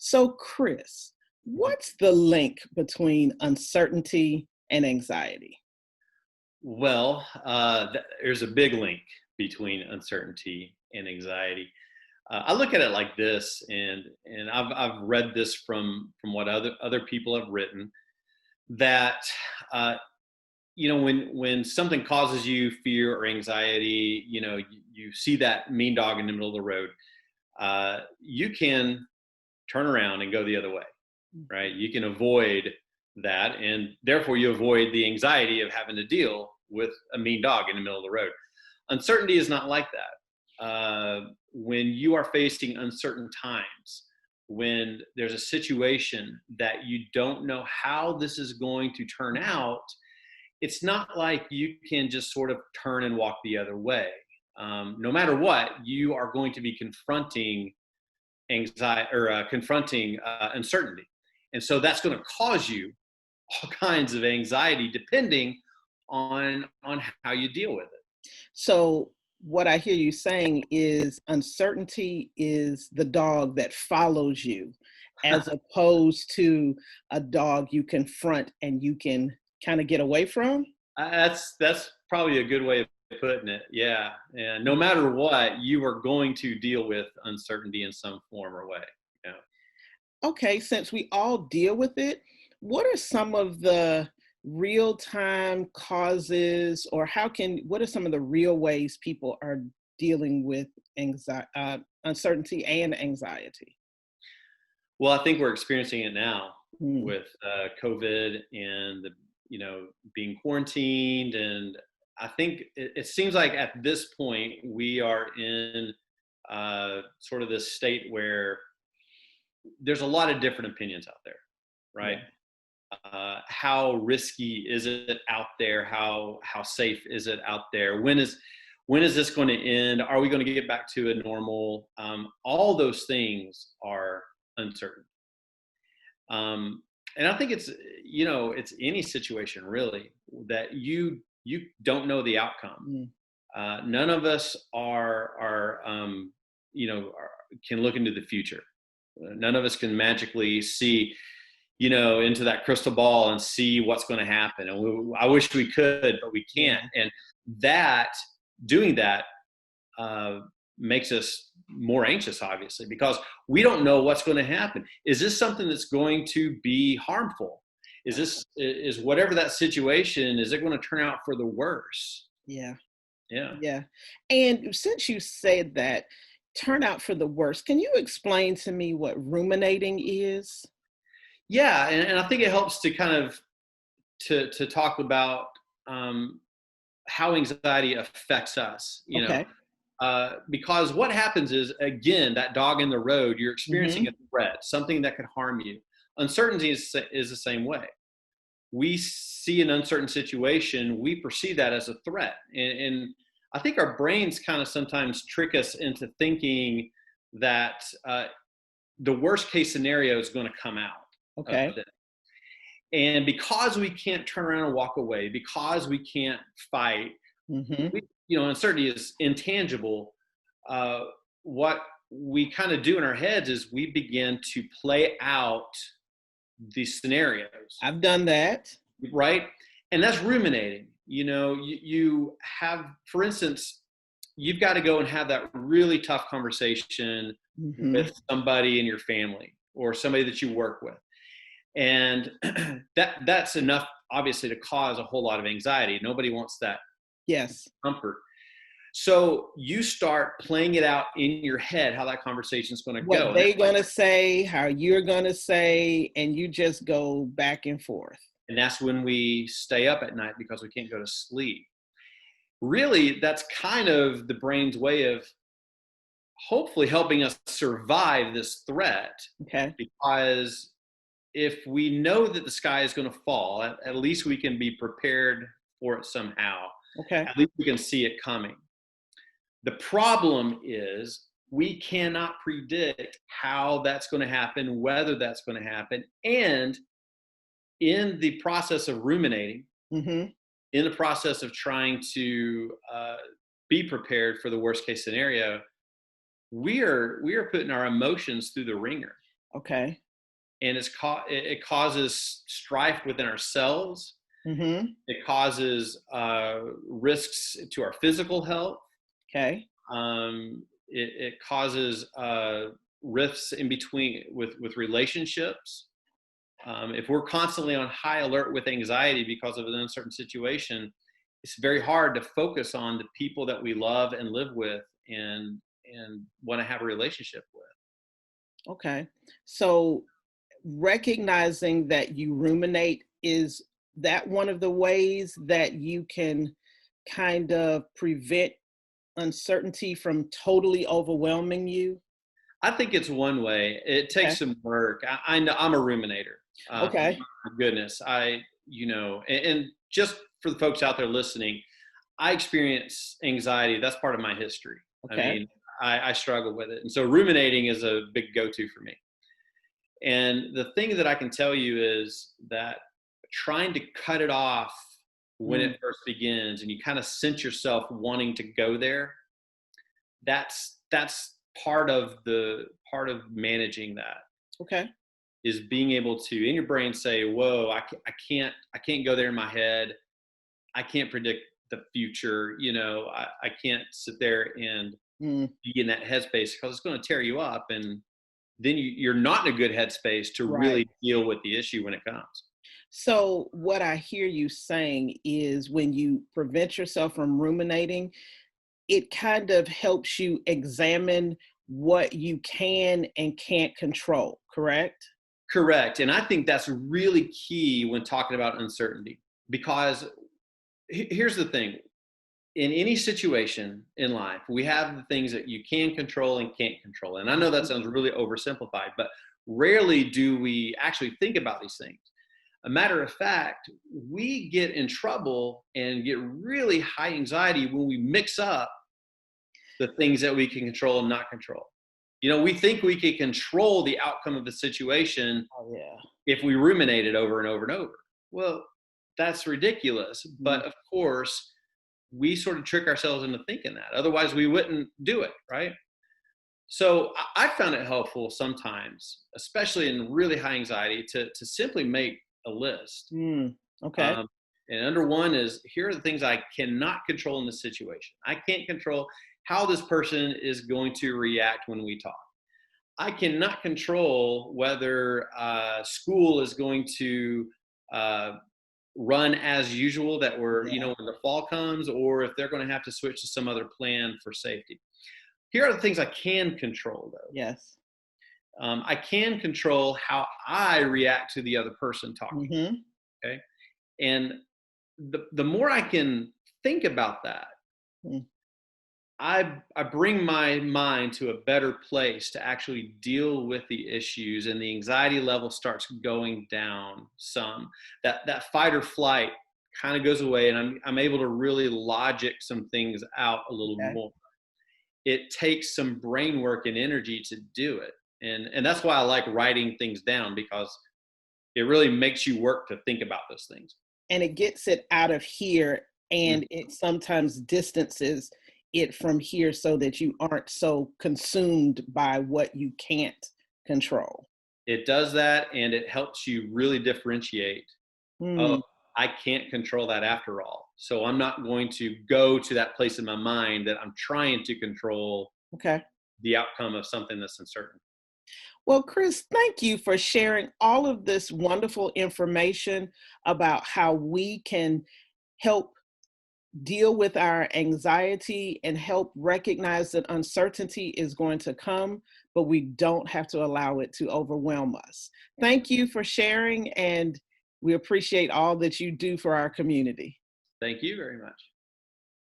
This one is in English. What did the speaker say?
So, Chris, what's the link between uncertainty and anxiety? Well, there's a big link between uncertainty and anxiety. I look at it like this, and I've read this from what other people have written that uh, when something causes you fear or anxiety, you see that mean dog in the middle of the road. You can turn around and go the other way, right? You can avoid that, and therefore you avoid the anxiety of having to deal with a mean dog in the middle of the road. Uncertainty is not like that. When you are facing uncertain times, when there's a situation that you don't know how this is going to turn out, it's not like you can just sort of turn and walk the other way. No matter what, you are going to be confronting anxiety or confronting uncertainty. And so that's going to cause you all kinds of anxiety depending on how you deal with it. So, what I hear you saying is uncertainty is the dog that follows you, as opposed to a dog you confront and you can kind of get away from. That's probably a good way of putting it. Yeah, and no matter what, you are going to deal with uncertainty in some form or way. Yeah. Okay, since we all deal with it, what are some of the real time causes, or what are some of the real ways people are dealing with uncertainty and anxiety? Well, I think we're experiencing it now Mm, with COVID and being quarantined, and I think it seems like at this point we are in sort of this state where there's a lot of different opinions out there, right? yeah. How risky is it out there? How safe is it out there? When is this going to end? Are we going to get back to a normal? All those things are uncertain. And I think it's any situation really that you don't know the outcome. Mm. None of us can look into the future. None of us can magically see into that crystal ball and see what's going to happen. And I wish we could, but we can't. Yeah. And that doing that uh, makes us more anxious, obviously, because we don't know what's going to happen. Is this something that's going to be harmful? Is whatever that situation, is it going to turn out for the worse? Yeah. Yeah. Yeah. And since you said that, turn out for the worst, can you explain to me what ruminating is? Yeah. And I think it helps to kind of to talk about um, how anxiety affects us, Okay. because what happens is, again, that dog in the road, you're experiencing a Hmm. threat, something that could harm you. Uncertainty is the same way. We see an uncertain situation, we perceive that as a threat. And I think our brains kind of sometimes trick us into thinking that the worst case scenario is going to come out of Okay. it. And because we can't turn around and walk away, because we can't fight, Hmm. uncertainty is intangible. Uh, what we kind of do in our heads is we begin to play out these scenarios, I've done that. right? And that's ruminating. You have, for instance, you've got to go and have that really tough conversation Hmm. with somebody in your family or somebody that you work with. And that's enough, obviously, to cause a whole lot of anxiety. Nobody wants that Yes. comfort. So you start playing it out in your head how that conversation is going to What go. they gonna say, how you're gonna say, and you just go back and forth. And that's when we stay up at night because we can't go to sleep. Really, that's kind of the brain's way of hopefully helping us survive this threat, Okay. because if we know that the sky is going to fall, at least we can be prepared for it somehow. Okay. At least we can see it coming. The problem is we cannot predict how that's going to happen, whether that's going to happen. And in the process of ruminating, Hmm. in the process of trying to be prepared for the worst case scenario, we are putting our emotions through the ringer. Okay. and it causes strife within ourselves. Mm-hmm. It causes risks to our physical health. Okay. It causes rifts in between with relationships. If we're constantly on high alert with anxiety because of an uncertain situation, it's very hard to focus on the people that we love and live with and want to have a relationship with. Okay. So recognizing that you ruminate, is that one of the ways that you can kind of prevent uncertainty from totally overwhelming you? I think it's one way. It takes Okay. some work. I know I'm a ruminator. Okay. My goodness, and just for the folks out there listening, I experience anxiety. That's part of my history. I Okay. mean, I struggle with it, and so ruminating is a big go-to for me. And the thing that I can tell you is that trying to cut it off when Mm, it first begins, and you kind of sense yourself wanting to go there, that's part of managing that okay. is being able to in your brain say, whoa, I can't go there in my head. I can't predict the future. I can't sit there and Mm, be in that headspace because it's going to tear you up, and then you're not in a good headspace to right. really deal with the issue when it comes. So, what I hear you saying is when you prevent yourself from ruminating, it kind of helps you examine what you can and can't control, correct? Correct. And I think that's really key when talking about uncertainty because here's the thing. In any situation in life, we have the things that you can control and can't control. And I know that Mhm. sounds really oversimplified, but rarely do we actually think about these things. A matter of fact, we get in trouble and get really high anxiety when we mix up the things that we can control and not control. We think we can control the outcome of the situation Oh, yeah. if we ruminate it over and over and over. Well, that's ridiculous. Mm, But of course, we sort of trick ourselves into thinking that. Otherwise, we wouldn't do it, right? So I found it helpful sometimes, especially in really high anxiety, to simply make a list. mm, okay. Um, and under one is here are the things I cannot control in this situation. I can't control how this person is going to react when we talk. I cannot control whether school is going to uh, run as usual that Yeah. when the fall comes, or if they're going to have to switch to some other plan for safety. Here are the things I can control, though. Yes. I can control how I react to the other person talking. Mm-hmm. Okay. And the more I can think about that, Mm, I bring my mind to a better place to actually deal with the issues, and the anxiety level starts going down some. That fight or flight kind of goes away, and I'm able to really logic some things out a little okay. more. It takes some brain work and energy to do it, and that's why I like writing things down because it really makes you work to think about those things. And it gets it out of here, Mm. and it sometimes distances it from here so that you aren't so consumed by what you can't control. It does that, and it helps you really differentiate. Oh, Mm, I can't control that after all. So I'm not going to go to that place in my mind that I'm trying to control okay. the outcome of something that's uncertain. Well, Chris, thank you for sharing all of this wonderful information about how we can help deal with our anxiety and help recognize that uncertainty is going to come, but we don't have to allow it to overwhelm us. Thank you for sharing, and we appreciate all that you do for our community. Thank you very much.